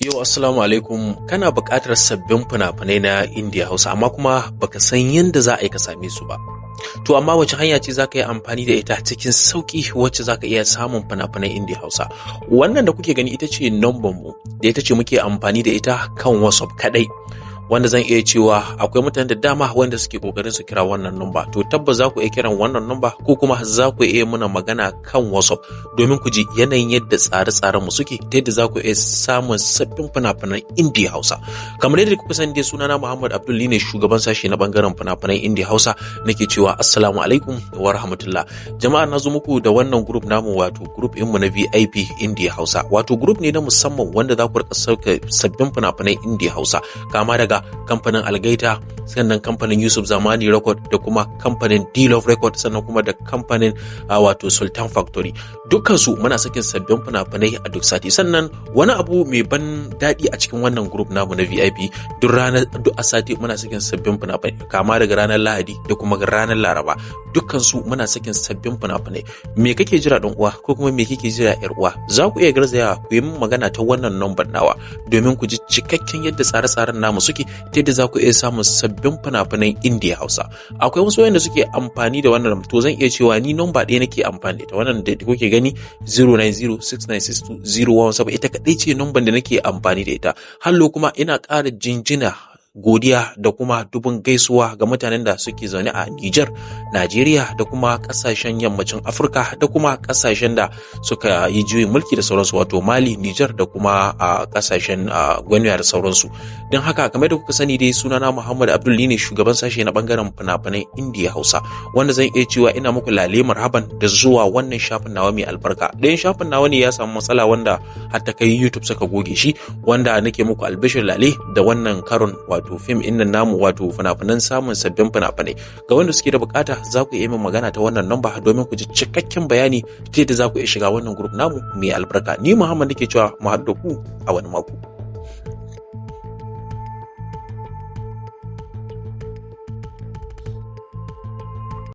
Yau assalamu alaikum, kana buƙatar sabbin fina-finai na Indiya Hausa amma kuma baka san yadda za a yi ka same su ba. To amma wace hanya ce za ka yi amfani da ita cikin sauƙi wacce za ka iya samun fina-finan Indiya Hausa? Wannan da kuke gani ita ce number mu da ita ce muke amfani da ita kan WhatsApp kaɗai. Wanda zan iya cewa akwai mutane da dama wanda suke kokarin su kira wannan number, to tabbas za ku iya kiran wannan number ko kuma za ku iya muna magana kan WhatsApp domin ku ji yanayin yadda tsare-tsaren mu suke ta yadda za ku iya samun sabbin fina-finan Indiya Hausa. Kamar yadda kuka sani dai sunana Muhammad Abdul ne shugaban sashi na bangaren fina-finan Indiya Hausa, nake cewa assalamu alaikum wa rahmatullah. Jama'a na zo muku da wannan group namu, wato group mu na VIP Indiya Hausa, wato group ne na musamman wanda za ku rika sauke sabbin fina-finan Indiya Hausa kama daga kamfanin Algaita, sannan kamfanin Yusuf Zamani Record da kuma kamfanin D-Love Record, sannan kuma da kamfanin wato Sultan Factory. Dukkansu muna sakin sabbin fina-finai a duk sati. Sannan wani abu mai ban daɗi a cikin wannan group namu na VIP, duk a sati muna sakin sabbin fina-finai kama daga ranar Lahadi da kuma ranar Laraba. Dukkansu muna sakin sabbin fina-finai. Me kake jira ɗan uwa ko kuma me kike jira ƴar uwa? Za ku iya garzaya ku yi min magana ta wannan number nawa domin ku ji cikakken yadda tsare-tsaren namu suke, ta yadda za ku iya samun sabbin fina-finan Indiya Hausa. Akwai wasu wanda suke amfani da wannan, to zan iya cewa ni number ɗaya nake amfani da ita, wannan da kuke gani 09069620117, ita kaɗai ce number da nake amfani da ita. Hallo kuma ina ƙara jinjina, godiya da kuma dubun gaisuwa ga mutanen da suke zaune a Nijar, Najeriya da kuma kasashen yammacin Afirka da kuma kasashen da suka yi juyin mulki da sauransu, wato Mali, Nijar da kuma kasashen Gwaniya da sauransu. Don haka kamar da kuka sani dai sunana Muhammad Abdul ne shugaban sashe na bangaren fina-finan Indiya Hausa, wanda zan iya cewa ina muku lale marhaban da zuwa wannan shafin nawa mai albarka. Ɗayan shafin nawa ne ya samu matsala wanda har ta kai YouTube suka goge shi, wanda nake muku albishir lale da wannan karon wato fim innan namu, wato fina-finan samun sabbin fina-finai. Ga wanda suke da bukata za ku iya min magana ta wannan namba domin ku ji cikakken bayani ta yadda za ku iya shiga wannan group namu mai albarka. Ni Muhammad nake cewa mu haɗu da ku a wani mako.